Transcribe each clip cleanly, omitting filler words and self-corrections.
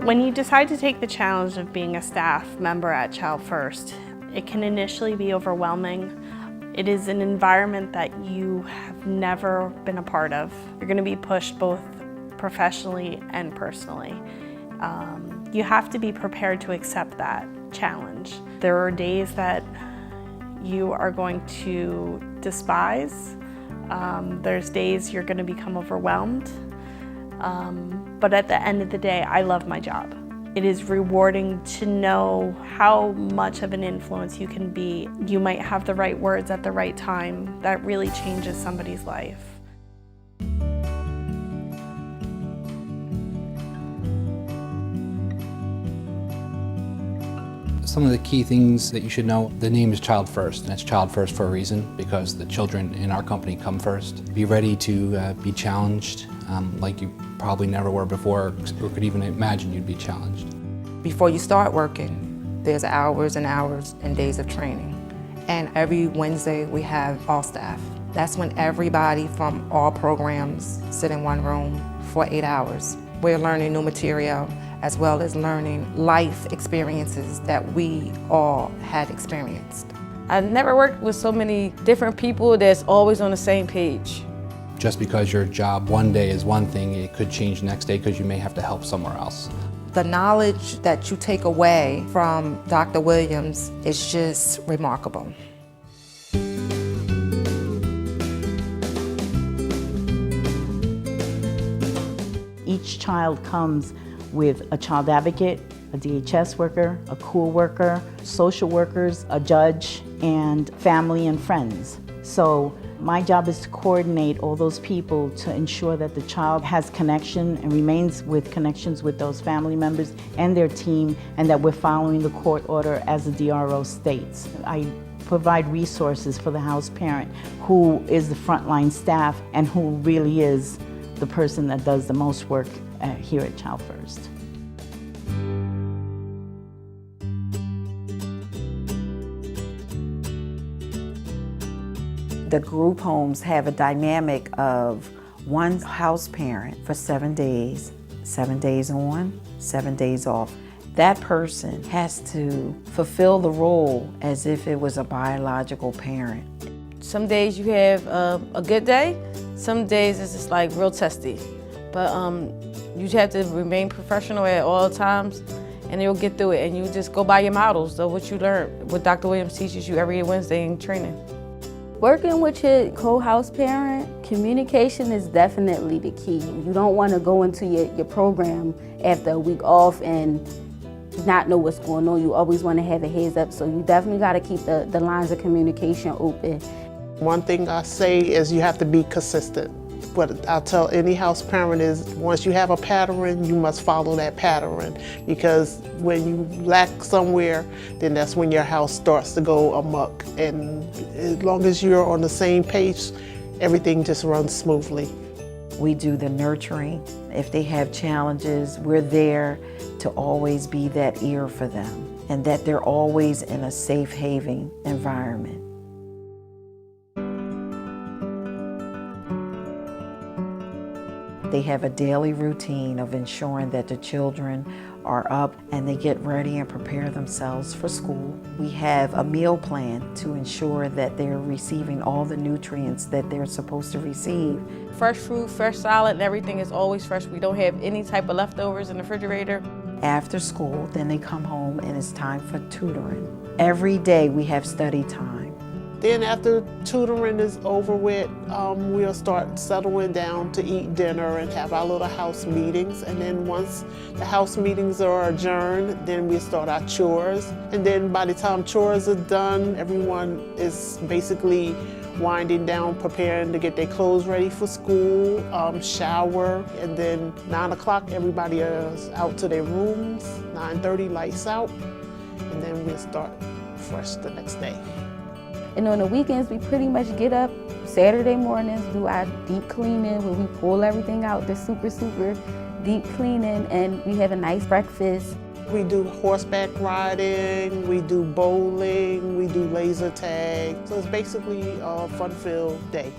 When you decide to take the challenge of being a staff member at ChildFirst, it can initially be overwhelming. It is an environment that you have never been a part of. You're going to be pushed both professionally and personally. You have to be prepared to accept that challenge. There are days that you are going to despise. There's days you're going to become overwhelmed. But at the end of the day, I love my job. It is rewarding to know how much of an influence you can be. You might have the right words at the right time that really changes somebody's life. Some of the key things that you should know, the name is Child First, and it's Child First for a reason, because the children in our company come first. Be ready to be challenged like you probably never were before, or could even imagine you'd be challenged. Before you start working, there's hours and hours and days of training. And every Wednesday we have all staff. That's when everybody from all programs sit in one room for 8 hours. We're learning new material, as well as learning life experiences that we all had experienced. I've never worked with so many different people that's always on the same page. Just because your job one day is one thing, it could change next day because you may have to help somewhere else. The knowledge that you take away from Dr. Williams is just remarkable. Each child comes with a child advocate, a DHS worker, a school worker, social workers, a judge, and family and friends. So my job is to coordinate all those people to ensure that the child has connection and remains with connections with those family members and their team, and that we're following the court order as the DRO states. I provide resources for the house parent who is the frontline staff and who really is the person that does the most work here at ChildFirst. The group homes have a dynamic of one house parent for 7 days, 7 days on, 7 days off. That person has to fulfill the role as if it was a biological parent. Some days you have a good day, some days it's just like real testy. But you have to remain professional at all times, and you'll get through it, and you just go by your models of what you learned, what Dr. Williams teaches you every Wednesday in training. Working with your co-house parent, communication is definitely the key. You don't want to go into your program after a week off and not know what's going on. You always want to have a heads up, so you definitely got to keep the lines of communication open. One thing I say is you have to be consistent. What I'll tell any house parent is once you have a pattern, you must follow that pattern, because when you lack somewhere, then that's when your house starts to go amok. And as long as you're on the same page, everything just runs smoothly. We do the nurturing. If they have challenges, we're there to always be that ear for them, and that they're always in a safe haven environment. They have a daily routine of ensuring that the children are up and they get ready and prepare themselves for school. We have a meal plan to ensure that they're receiving all the nutrients that they're supposed to receive. Fresh fruit, fresh salad, and everything is always fresh. We don't have any type of leftovers in the refrigerator. After school, then they come home and it's time for tutoring. Every day we have study time. Then after tutoring is over with, we'll start settling down to eat dinner and have our little house meetings. And then once the house meetings are adjourned, then we start our chores. And then by the time chores are done, everyone is basically winding down, preparing to get their clothes ready for school, shower, and then 9 o'clock everybody is out to their rooms, 9:30 lights out, and then we'll start fresh the next day. And on the weekends, we pretty much get up Saturday mornings, do our deep cleaning where we pull everything out, the super deep cleaning, and we have a nice breakfast. We do horseback riding, we do bowling, we do laser tag. So it's basically a fun-filled day.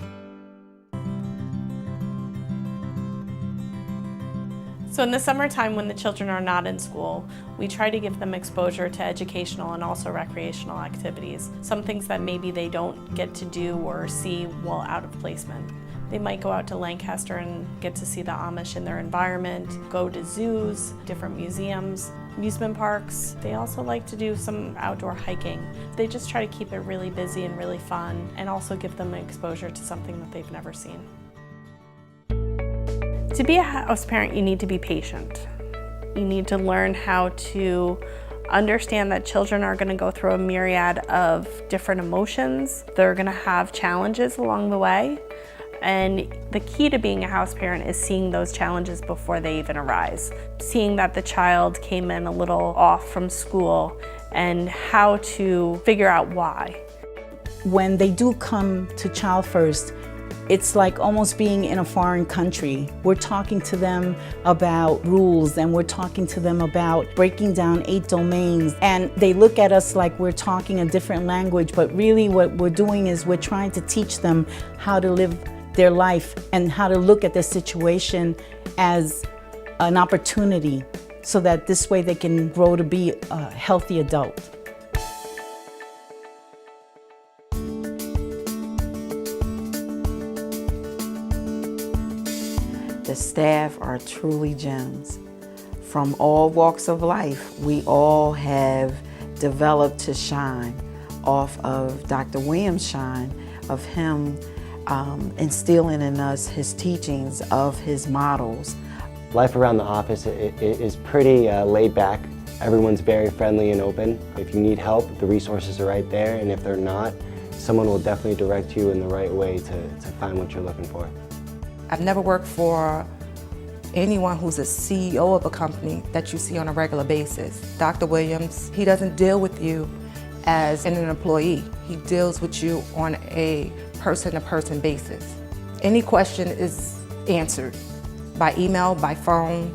So in the summertime when the children are not in school, we try to give them exposure to educational and also recreational activities, some things that maybe they don't get to do or see while out of placement. They might go out to Lancaster and get to see the Amish in their environment, go to zoos, different museums, amusement parks. They also like to do some outdoor hiking. They just try to keep it really busy and really fun and also give them exposure to something that they've never seen. To be a house parent, you need to be patient. You need to learn how to understand that children are going to go through a myriad of different emotions. They're going to have challenges along the way. And the key to being a house parent is seeing those challenges before they even arise. Seeing that the child came in a little off from school and how to figure out why. When they do come to ChildFirst, it's like almost being in a foreign country. We're talking to them about rules and we're talking to them about breaking down 8 domains. And they look at us like we're talking a different language, but really what we're doing is we're trying to teach them how to live their life and how to look at their situation as an opportunity so that this way they can grow to be a healthy adult. The staff are truly gems. From all walks of life, we all have developed to shine off of Dr. Williams' shine, of him instilling in us his teachings, of his models. Life around the office is pretty laid back. Everyone's very friendly and open. If you need help, the resources are right there, and if they're not, someone will definitely direct you in the right way to find what you're looking for. I've never worked for anyone who's a CEO of a company that you see on a regular basis. Dr. Williams, he doesn't deal with you as an employee. He deals with you on a person-to-person basis. Any question is answered by email, by phone.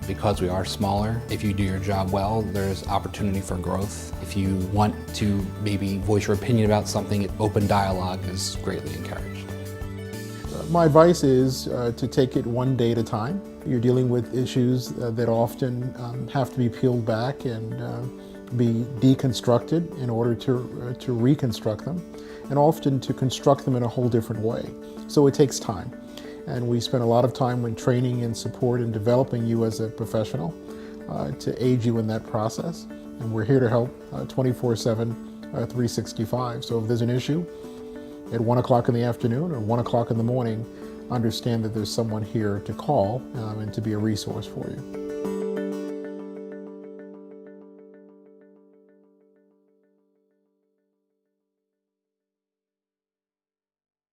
Because we are smaller, if you do your job well, there's opportunity for growth. If you want to maybe voice your opinion about something, open dialogue is greatly encouraged. My advice is to take it one day at a time. You're dealing with issues that often have to be peeled back and be deconstructed in order to reconstruct them, and often to construct them in a whole different way. So it takes time. And we spend a lot of time when training and support and developing you as a professional to aid you in that process. And we're here to help 24/7, 365. So if there's an issue at 1 o'clock in the afternoon or 1 o'clock in the morning, understand that there's someone here to call and to be a resource for you.